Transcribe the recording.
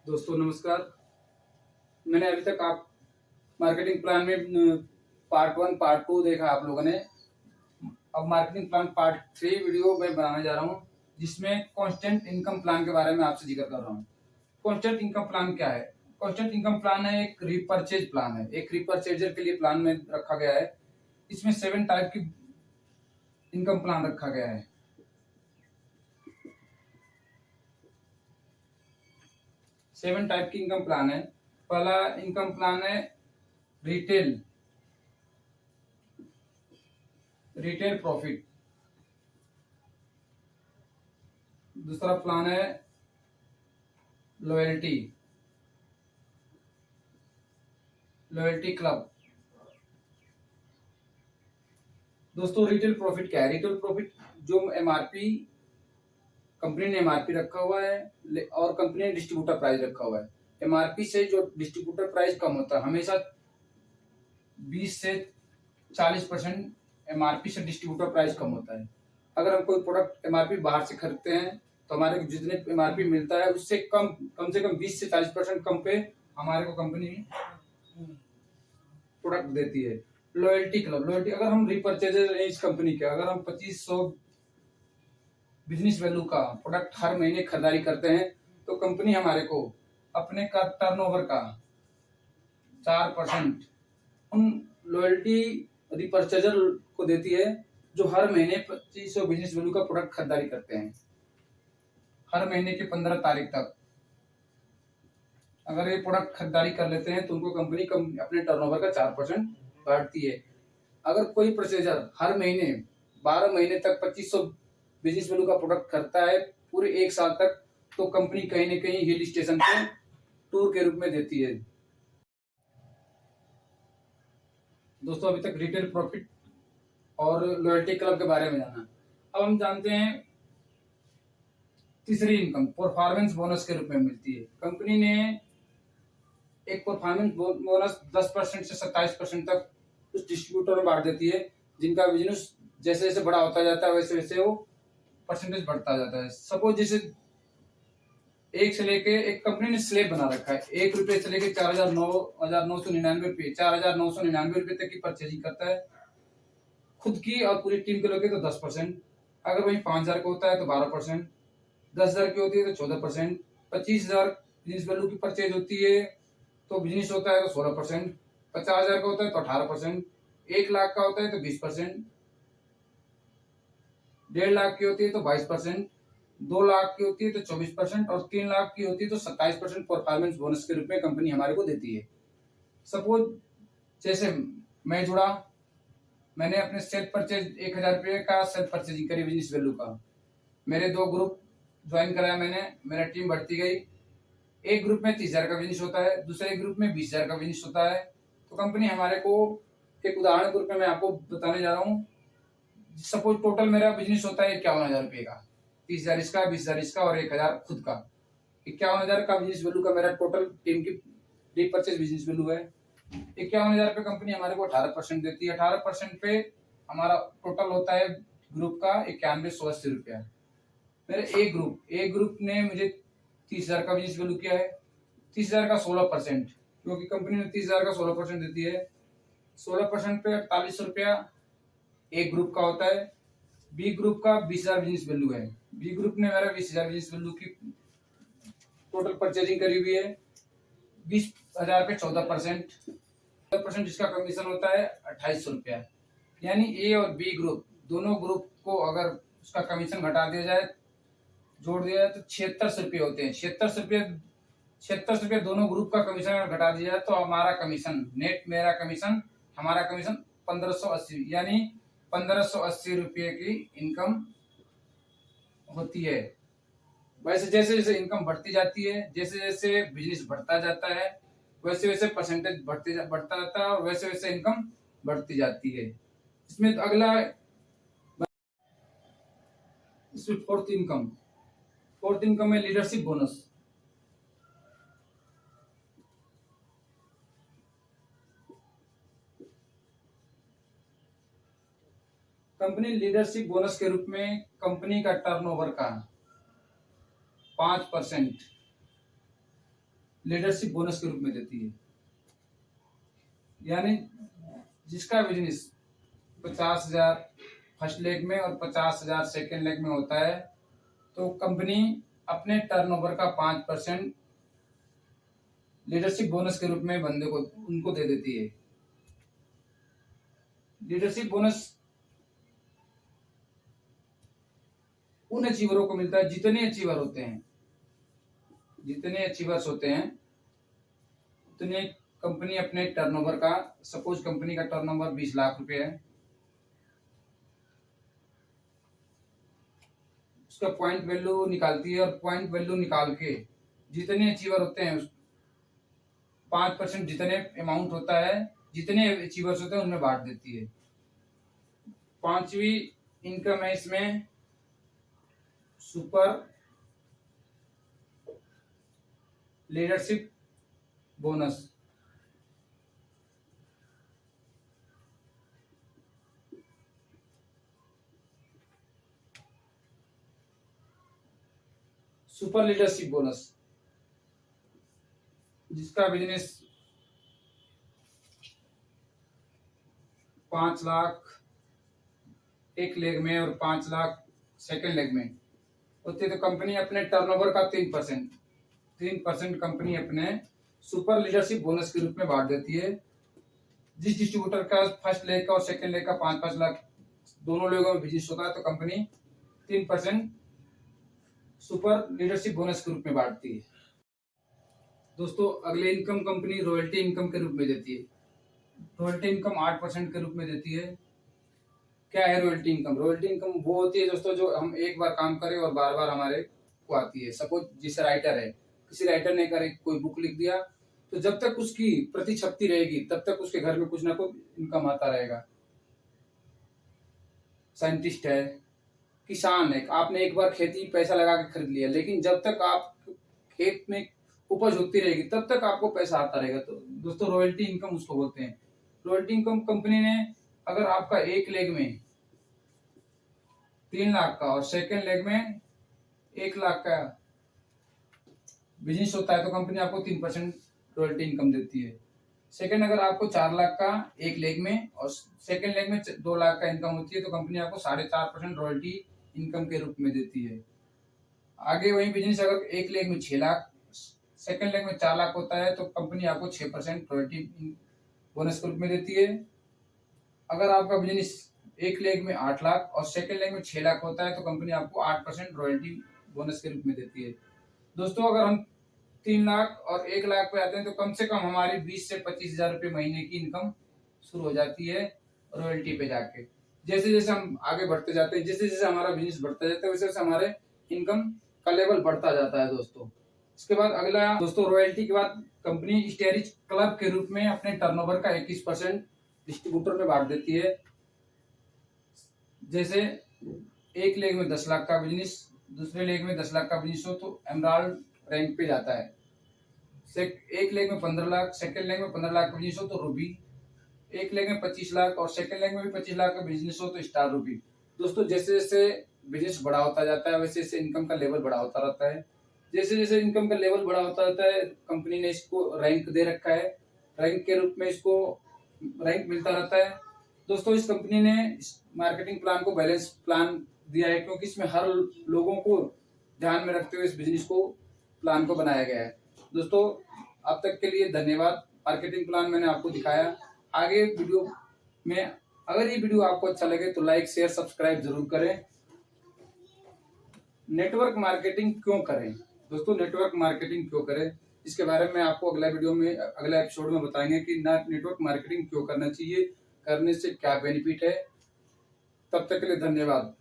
दोस्तों नमस्कार। मैंने अभी तक आप मार्केटिंग प्लान में पार्ट 1 पार्ट 2 देखा आप लोगों ने। अब मार्केटिंग प्लान पार्ट 3 वीडियो मैं बनाने जा रहा हूं, जिसमें कांस्टेंट इनकम प्लान के बारे में आपसे जिक्र कर रहा हूं। कांस्टेंट इनकम प्लान क्या है? कांस्टेंट इनकम प्लान है एक रिपर्चेज प्लान है, एक रिपर्चेजर के लिए प्लान में रखा गया है। इसमें 7 टाइप की इनकम प्लान रखा गया है। 7 टाइप की इनकम प्लान है। पहला इनकम प्लान है रिटेल प्रॉफिट। दूसरा प्लान है लॉयल्टी क्लब। दोस्तों रिटेल प्रॉफिट क्या है? रिटेल प्रॉफिट जो एमआरपी कंपनी ने एमआरपी रखा हुआ है और कंपनी ने डिस्ट्रीब्यूटर प्राइस रखा हुआ है। एमआरपी से जो डिस्ट्रीब्यूटर प्राइस कम होता है, हमेशा 20 से 40% एमआरपी से डिस्ट्रीब्यूटर प्राइस कम होता है। अगर हम कोई प्रोडक्ट एमआरपी बाहर से खरीदते हैं तो हमारे को जितने एमआरपी मिलता है उससे कम से कम 20 से 40% कम पे हमारे को कंपनी प्रोडक्ट देती है। लॉयल्टी अगर हम रिपर्चेजर इस कंपनी के, अगर हम 2500 बिजनेस वैल्यू का प्रोडक्ट हर महीने खरीदारी करते हैं तो कंपनी हमारे को अपने का टर्नओवर का 4% उन लॉयल्टी रिपर्चेजर को देती है, जो हर महीने 2500 बिजनेस वैल्यू का प्रोडक्ट खरीदारी करते हैं। हर महीने के 15 तारीख तक अगर ये प्रोडक्ट खरीदारी कर लेते हैं तो उनको कंपनी अपने टर्नओवर का 4% बांटती है। अगर कोई परचेजर हर महीने 12 महीने तक 2500 बिजनेस वैल्यू का प्रोडक्ट खरीदता है पूरे 1 साल तक, तो कंपनी कहीं न कहीं हिल स्टेशन पे टूर के रूप में देती है। दोस्तों अभी तक रिटेल प्रॉफिट और लॉयल्टी क्लब के बारे में जाना। अब हम जानते हैं तीसरी इनकम परफॉर्मेंस बोनस के रूप में मिलती है। कंपनी ने एक परफॉर्मेंस बोनस 10% से 27% तक उस डिस्ट्रीब्यूटर में बांट देती है, जिनका बिजनेस जैसे जैसे बड़ा होता जाता है वैसे वैसे वो परसेंटेज बढ़ता जाता है। सपोज जैसे एक कंपनी ने स्लेब बना रखा है, 1 रुपए से लेके 4,999 रुपए 4,999 रुपए तक की परचेजिंग करता है खुद की और पूरी टीम के लोग तो 10%। अगर वही 5,000 का होता है तो 12%, 10,000 की होती है तो 14%, 25,000 बिजनेस वैल्यू की परचेज होती है तो बिजनेस होता है तो 16%, 50,000 का होता है तो 18%, 1 लाख का होता है तो 20%, 1.5 लाख की होती है तो 22%, 2 लाख की होती है तो 24% और 3 लाख की होती है तो 27% परफॉर्मेंस बोनस के रूप में कंपनी हमारे को देती है। सपोज जैसे मैं जुड़ा, मैंने अपने सेल्फ परचेज 1,000 रुपये का सेल्फ परचेजिंग करी बिजनेस वैल्यू का। मेरे 2 ग्रुप ज्वाइन कराया मैंने, मेरा टीम बढ़ती गई। एक ग्रुप में 30,000 का बिजनेस होता है, दूसरे ग्रुप में 20,000 का बिजनेस होता है। तो कंपनी हमारे को एक उदाहरण के रूप में मैं आपको बताने जा रहा हूँ। सपोज टोटल मेरा बिजनेस होता है 51,000 रुपये का, 30,000 इसका, 20,000 इसका और 1,000 खुद का। 51,000 का बिजनेस वैल्यू का मेरा टोटल टीम की रीपरचेज बिजनेस वैल्यू है। 51,000 पे कंपनी हमारे को 18% देती है। 18% पे हमारा टोटल होता है ग्रुप का 91,180 रुपया। मेरे एक ग्रुप ने मुझे 30,000 का बिजनेस वैल्यू किया है। 30,000 का 16%, क्योंकि कंपनी ने 30,000 का 16% देती है। 16% पे 48 रुपया एक ग्रुप का होता है। बी ग्रुप का 20,000 बिजनेस वैल्यू है। बी ग्रुप ने मेरा 20,000 बिजनेस वैल्यू की टोटल परचेजिंग करी हुई है। 20,000 पे 14%, जिसका कमीशन होता है 2800 रुपया। यानी ए और बी ग्रुप दोनों ग्रुप को अगर उसका कमीशन घटा दिया जाए, जोड़ दिया जाए तो 76 रुपये होते हैं। 76 रुपये दोनों ग्रुप का कमीशन अगर घटा दिया जाए तो हमारा कमीशन नेट, मेरा कमीशन, हमारा कमीशन 1580 यानी 1580 रुपये की इनकम होती है। वैसे जैसे जैसे इनकम बढ़ती जाती है, जैसे जैसे बिजनेस बढ़ता जाता है, वैसे वैसे परसेंटेज बढ़ता जाता है और वैसे वैसे इनकम बढ़ती जाती है। इसमें अगला फोर्थ इनकम है leadership bonus. Company leadership bonus के रूप में कंपनी का टर्नओवर का 5% लीडरशिप बोनस के रूप में देती है। यानी जिसका बिजनेस 50,000 फर्स्ट लेग में और 50,000 सेकेंड लेग में होता है, तो कंपनी अपने टर्नओवर का 5% लीडरशिप बोनस के रूप में बंदे को उनको दे देती है। लीडरशिप बोनस उन अचीवरों को मिलता है जितने अचीवर होते हैं, जितने अचीवर्स होते हैं उतने कंपनी अपने टर्नओवर का, सपोज कंपनी का टर्नओवर 20 लाख रुपए है, उसका पॉइंट वैल्यू निकालती है और पॉइंट वैल्यू निकाल के जितने अचीवर होते हैं 5% जितने अमाउंट होता है, जितने अचीवर्स होते हैं उनमें बांट देती है। पांचवी इनकम है इसमें super leadership bonus. Super leadership bonus जिसका बिजनेस 5 लाख एक लेग में और 5 लाख सेकेंड लेग में होती है, तो कंपनी अपने टर्नओवर का 3% कंपनी अपने सुपर लीडरशिप बोनस के रूप में बांट देती है। जिस डिस्ट्रीब्यूटर का फर्स्ट लेग का और सेकेंड लेग का 5-5 लाख दोनों लोगों में बिजनेस होता है, तो कंपनी 3% सुपर लीडरशिप बोनस के रूप में बांटती है। दोस्तों अगले इनकम कंपनी रॉयल्टी इनकम के रूप में देती है। रॉयल्टी इनकम 8% के रूप में देती है। क्या है रॉयल्टी इनकम? रॉयल्टी इनकम वो होती है दोस्तों जो हम एक बार काम करें और बार बार हमारे को आती है। सपोज जिसे राइटर है, किसी राइटर ने कोई बुक लिख दिया, तो जब तक उसकी प्रति छपती रहेगी तब तक उसके घर में कुछ ना कुछ इनकम आता रहेगा। साइंटिस्ट है, किसान है, आपने एक बार खेती पैसा लगा के खरीद लिया, लेकिन जब तक आप खेत में उपज होती रहेगी तब तक आपको पैसा आता रहेगा। तो दोस्तों रॉयल्टी इनकम उसको बोलते हैं। रॉयल्टी इनकम कंपनी ने अगर आपका एक लेग में 3 लाख का और सेकेंड लेग में 1 लाख का बिजनेस होता है, तो कंपनी आपको 3% रॉयल्टी इनकम देती है। सेकेंड अगर आपको 4 लाख का एक लेग में और सेकेंड लेग में 2 लाख का इनकम होती है, तो कंपनी आपको 4.5% रॉयल्टी इनकम के रूप में देती है। आगे वही बिजनेस अगर एक लेग में 6 लाख, सेकेंड लेग में 4 लाख होता है, तो कंपनी आपको 6% रॉयल्टी बोनस के रूप में देती है। अगर आपका बिजनेस एक लेग में 8 लाख और सेकेंड लेग में 6 लाख होता है, तो कंपनी आपको 8% रॉयल्टी बोनस के रूप में देती है। दोस्तों अगर हम 3 लाख और 1 लाख पे आते हैं, तो कम से कम हमारी 20 से 25,000 रुपये महीने की इनकम शुरू हो जाती है रॉयल्टी पे जाके। जैसे जैसे हम आगे बढ़ते जाते हैं, जैसे जैसे हमारा बिजनेस बढ़ता जाता है, वैसे वैसे हमारे इनकम का लेवल बढ़ता जाता है दोस्तों। इसके बाद अगला दोस्तों रॉयल्टी के बाद कंपनी स्टेरिज क्लब के रूप में अपने टर्नओवर का 21% डिस्ट्रीब्यूटर में बांट देती है। जैसे एक लेग में 10 लाख का बिजनेस, दूसरे लेग में 10 लाख का बिजनेस हो, तो एमराल्ड रैंक पे जाता है। एक लेग में 15 लाख, सेकेंड लेग में 15 लाख का बिजनेस हो तो रूबी, एक लेग में 25 लाख और सेकेंड लेग में भी 25 लाख का बिजनेस हो तो स्टार रूबी। दोस्तों जैसे जैसे बिजनेस बड़ा होता जाता है, वैसे वैसे इनकम का लेवल बड़ा होता रहता है। जैसे जैसे इनकम का लेवल बड़ा होता रहता है, कंपनी ने इसको रैंक दे रखा है, रैंक के रूप में इसको रैंक मिलता रहता है। दोस्तों इस कंपनी ने मार्केटिंग प्लान को बैलेंस प्लान दिया है, क्योंकि इसमें हर लोगों को ध्यान में रखते हुए इस बिजनेस को प्लान को बनाया गया है। दोस्तों अब तक के लिए धन्यवाद। मार्केटिंग प्लान मैंने आपको दिखाया। आगे वीडियो में अगर ये वीडियो आपको अच्छा लगे तो लाइक शेयर सब्सक्राइब जरूर करें। नेटवर्क मार्केटिंग क्यों करें दोस्तों, नेटवर्क मार्केटिंग क्यों करें, इसके बारे में आपको अगला वीडियो में, अगला एपिसोड में बताएंगे कि नेटवर्क मार्केटिंग क्यों करना चाहिए, करने से क्या बेनिफिट है। तब तक के लिए धन्यवाद।